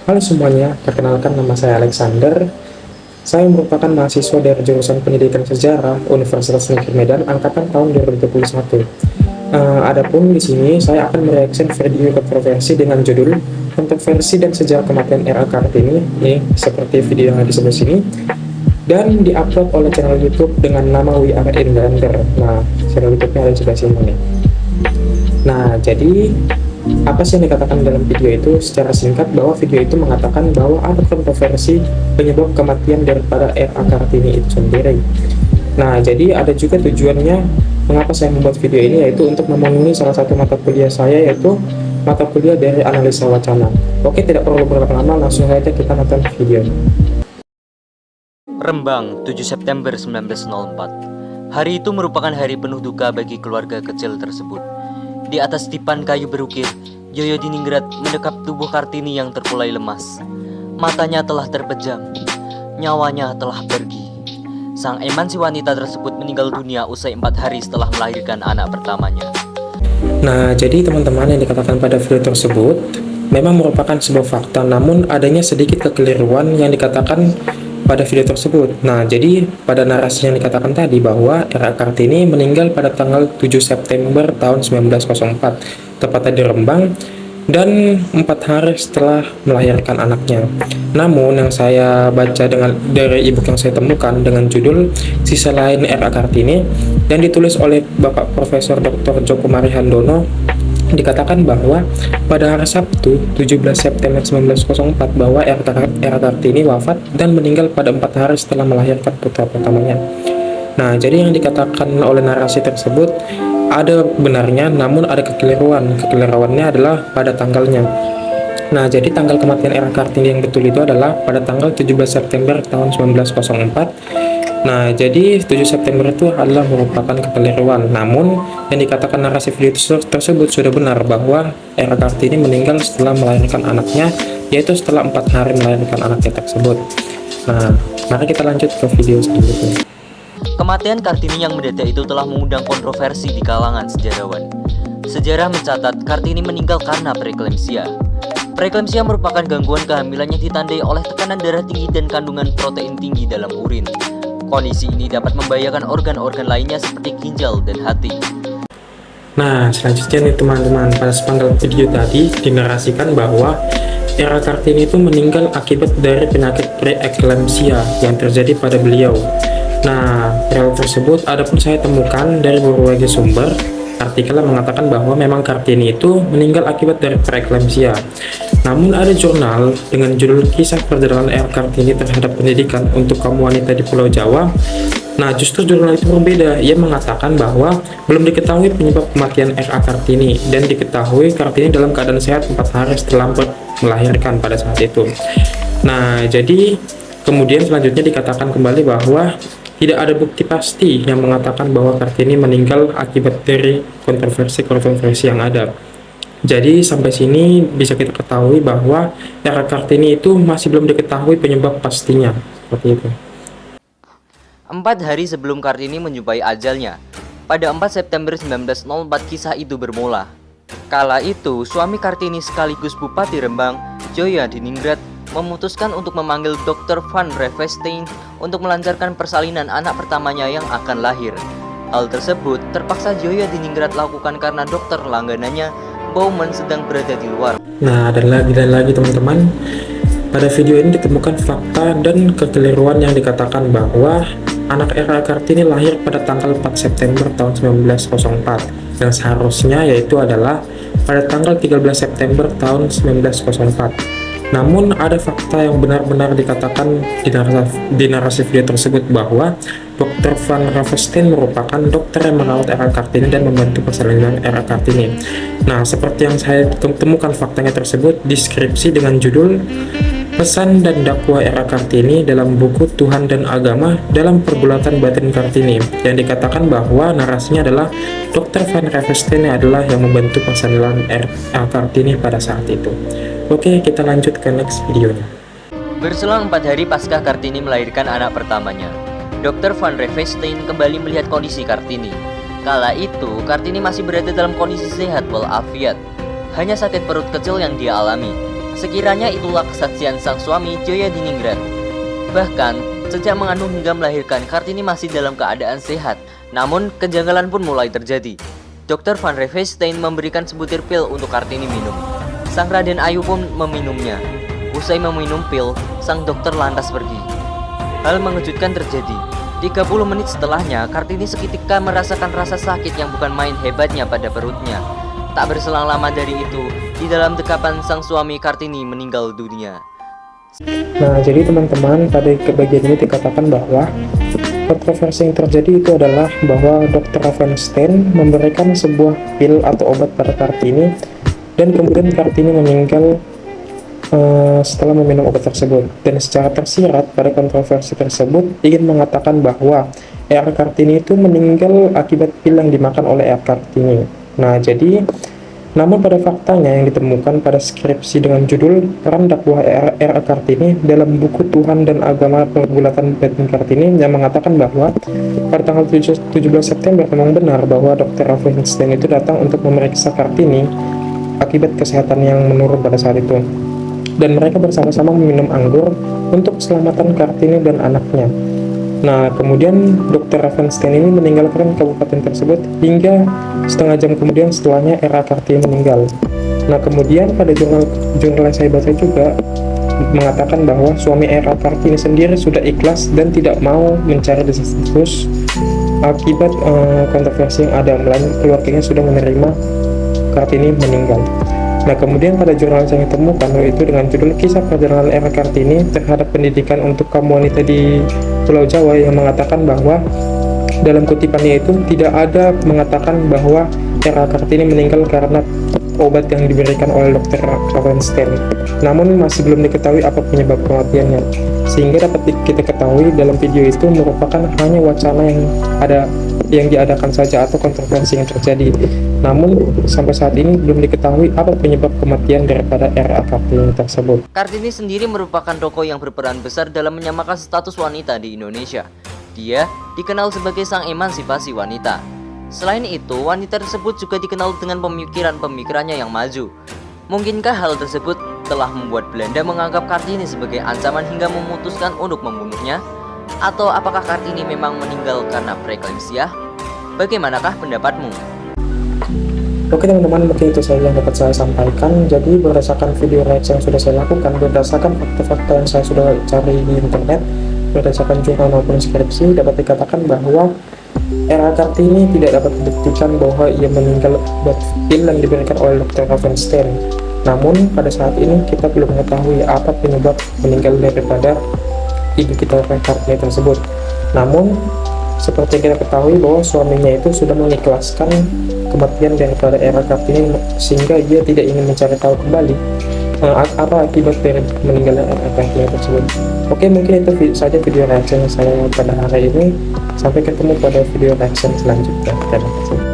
Halo semuanya, perkenalkan nama saya Alexander. Saya merupakan mahasiswa dari jurusan Pendidikan Sejarah Universitas Negeri Medan angkatan tahun 2021. Adapun di sini saya akan mereaksi video kontroversi dengan judul Kontroversi dan Sejarah Kematian R.A. Kartini, ini seperti video yang ada di sebelah sini, dan diupload oleh channel YouTube dengan nama We Are Inlander. Nah, channel YouTube-nya ada di sebelah sini nih. Nah, jadi apa sih yang dikatakan dalam video itu? Secara singkat, bahwa video itu mengatakan bahwa ada kontroversi penyebab kematian daripada R.A. Kartini itu sendiri. Nah, jadi ada juga tujuannya mengapa saya membuat video ini, yaitu untuk memenuhi salah satu mata kuliah saya, yaitu mata kuliah dari analisa wacana. Oke, tidak perlu berlama-lama, langsung saja kita nonton video. Rembang, 7 September 1904. Hari itu merupakan hari penuh duka bagi keluarga kecil tersebut. Di atas tipan kayu berukir, Yoyo Diningrat mendekap tubuh Kartini yang terkulai lemas. Matanya telah terpejam, nyawanya telah pergi. Sang emansi wanita tersebut meninggal dunia usai 4 hari setelah melahirkan anak pertamanya. Nah, jadi teman-teman, yang dikatakan pada video tersebut memang merupakan sebuah fakta, namun adanya sedikit kekeliruan yang dikatakan pada video tersebut. Nah, jadi pada narasi yang dikatakan tadi bahwa R.A. Kartini meninggal pada tanggal 7 September tahun 1904, tepatnya di Rembang, dan 4 hari setelah melahirkan anaknya. Namun yang saya baca dari e-book yang saya temukan dengan judul Sisa Lain R.A. Kartini yang ditulis oleh Bapak Profesor Dr. Djoko Marihandono, dikatakan bahwa pada hari Sabtu 17 September 1904 bahwa R.A. Kartini wafat dan meninggal pada 4 hari setelah melahirkan putra pertamanya. Nah, jadi yang dikatakan oleh narasi tersebut ada benarnya, namun ada kekeliruan. Kekeliruannya adalah pada tanggalnya. Nah, jadi tanggal kematian R.A. Kartini yang betul itu adalah pada tanggal 17 September tahun 1904. Nah, jadi 7 September itu adalah merupakan kekeliruan. Namun, yang dikatakan narasi video tersebut sudah benar, bahwa R.A. Kartini meninggal setelah melahirkan anaknya, yaitu setelah 4 hari melahirkan anaknya tersebut. Nah, mari kita lanjut ke video selanjutnya. Kematian Kartini yang mendadak itu telah mengundang kontroversi di kalangan sejarawan. Sejarah mencatat Kartini meninggal karena preeklamsia. Preeklamsia merupakan gangguan kehamilan yang ditandai oleh tekanan darah tinggi dan kandungan protein tinggi dalam urin. Kondisi ini dapat membahayakan organ-organ lainnya seperti ginjal dan hati. Nah, selanjutnya nih teman-teman, pada sepenggal video tadi dinarasikan bahwa R.A. Kartini itu meninggal akibat dari penyakit preeklamsia yang terjadi pada beliau. Nah, hal tersebut adapun saya temukan dari berbagai sumber. Artikel mengatakan bahwa memang Kartini itu meninggal akibat dari preeklamsia. Namun ada jurnal dengan judul Kisah Perjalanan R.A. Kartini terhadap Pendidikan untuk Kaum Wanita di Pulau Jawa. Nah, justru jurnal itu berbeda. Ia mengatakan bahwa belum diketahui penyebab kematian R.A. Kartini, dan diketahui Kartini dalam keadaan sehat 4 hari setelah melahirkan pada saat itu. Nah, jadi kemudian selanjutnya dikatakan kembali bahwa tidak ada bukti pasti yang mengatakan bahwa Kartini meninggal akibat dari kontroversi yang ada. Jadi sampai sini bisa kita ketahui bahwa R.A. Kartini itu masih belum diketahui penyebab pastinya, seperti itu. 4 hari sebelum Kartini menjumpai ajalnya, pada 4 September 1904 kisah itu bermula. Kala itu, suami Kartini sekaligus Bupati Rembang, Yoyo Diningrat, memutuskan untuk memanggil Dr. Van Revestein untuk melancarkan persalinan anak pertamanya yang akan lahir. Hal tersebut terpaksa Yoyo Diningrat lakukan karena dokter langganannya, Baumann, sedang berada di luar. Nah, dan lagi teman-teman, pada video ini ditemukan fakta dan kekeliruan yang dikatakan bahwa anak R.A. Kartini lahir pada tanggal 4 September tahun 1904 yang seharusnya yaitu adalah pada tanggal 13 September tahun 1904. Namun ada fakta yang benar-benar dikatakan di narasi video tersebut bahwa Dr. Van Revestein merupakan dokter yang merawat R.A. Kartini dan membantu persalinan R.A. Kartini. Nah, seperti yang saya temukan faktanya tersebut deskripsi dengan judul Pesan dan Dakwah R.A. Kartini dalam buku Tuhan dan Agama dalam Pergulatan Batin Kartini, yang dikatakan bahwa narasinya adalah Dr. Van Revestein adalah yang membantu persalinan R.A. Kartini pada saat itu. Oke, kita lanjut ke next videonya. Berselang 4 hari pasca Kartini melahirkan anak pertamanya, Dr. Van Revestein kembali melihat kondisi Kartini. Kala itu, Kartini masih berada dalam kondisi sehat walafiat. Hanya sakit perut kecil yang dia alami. Sekiranya itulah kesaksian sang suami Joya Diningrat. Bahkan, sejak mengandung hingga melahirkan, Kartini masih dalam keadaan sehat. Namun, kejanggalan pun mulai terjadi. Dr. Van Revestein memberikan sebutir pil untuk Kartini minum. Sang Raden Ayu pun meminumnya. Usai meminum pil, sang dokter lantas pergi. Hal mengejutkan terjadi. 30 menit setelahnya, Kartini seketika merasakan rasa sakit yang bukan main hebatnya pada perutnya. Tak berselang lama dari itu, di dalam dekapan sang suami, Kartini meninggal dunia. Nah, jadi teman-teman, pada bagian ini dikatakan bahwa kontroversi yang terjadi itu adalah bahwa Dr. Revestein memberikan sebuah pil atau obat pada Kartini, dan kemudian Kartini meninggal setelah meminum obat tersebut. Dan secara tersirat pada kontroversi tersebut ingin mengatakan bahwa R. Kartini itu meninggal akibat pil yang dimakan oleh R. Kartini. Nah, jadi namun pada faktanya yang ditemukan pada skripsi dengan judul Peran Dakwah R. Kartini dalam buku Tuhan dan Agama Pergulatan Batin Kartini yang mengatakan bahwa pada tanggal 17 September memang benar bahwa Dr. Revestein itu datang untuk memeriksa Kartini akibat kesehatan yang menurun pada saat itu. Dan mereka bersama-sama meminum anggur untuk keselamatan Kartini dan anaknya. Nah, kemudian Dr. Revestein ini meninggalkan kabupaten tersebut hingga setengah jam kemudian setelahnya R.A. Kartini meninggal. Nah, kemudian pada jurnal yang saya baca juga mengatakan bahwa suami R.A. Kartini sendiri sudah ikhlas dan tidak mau mencari desas-desus akibat kontroversi yang ada, melainkan keluarganya sudah menerima Kartini meninggal. Nah, kemudian pada jurnal yang ditemukan yaitu dengan judul Kisah Perjalanan R. Kartini terhadap pendidikan untuk kaum wanita di Pulau Jawa, yang mengatakan bahwa dalam kutipannya itu tidak ada mengatakan bahwa R. Kartini meninggal karena obat yang diberikan oleh Dr. Revestein. Namun masih belum diketahui apa penyebab kematiannya, sehingga dapat kita ketahui dalam video itu merupakan hanya wacana yang diadakan saja atau kontroversi yang terjadi. Namun sampai saat ini belum diketahui apa penyebab kematian daripada R.A. Kartini tersebut. Kartini sendiri merupakan tokoh yang berperan besar dalam menyamakan status wanita di Indonesia. Dia dikenal sebagai sang emansipasi wanita. Selain itu, wanita tersebut juga dikenal dengan pemikiran-pemikirannya yang maju. Mungkinkah hal tersebut telah membuat Belanda menganggap Kartini sebagai ancaman hingga memutuskan untuk membunuhnya? Atau apakah Kartini memang meninggal karena preeklamsia? Bagaimanakah pendapatmu? Oke teman-teman, mungkin itu saja yang dapat saya sampaikan. Jadi berdasarkan video reaction yang sudah saya lakukan, berdasarkan fakta-fakta yang saya sudah cari di internet, berdasarkan jurnal maupun skripsi, dapat dikatakan bahwa R.A. Kartini tidak dapat dibuktikan bahwa ia meninggal akibat pil yang diberikan oleh Dr. Revestein. Namun pada saat ini kita belum mengetahui apa penyebab meninggal daripada ibu kita Kartini tersebut. Namun seperti yang kita ketahui bahwa suaminya itu sudah mengikhlaskan kematian daripada R.A. Kartini, sehingga dia tidak ingin mencari tahu kembali apa akibat dari meninggalnya R.A. Kartini tersebut. Oke, mungkin itu saja video reaction saya pada hari ini. Sampai ketemu pada video reaction selanjutnya. Terima kasih.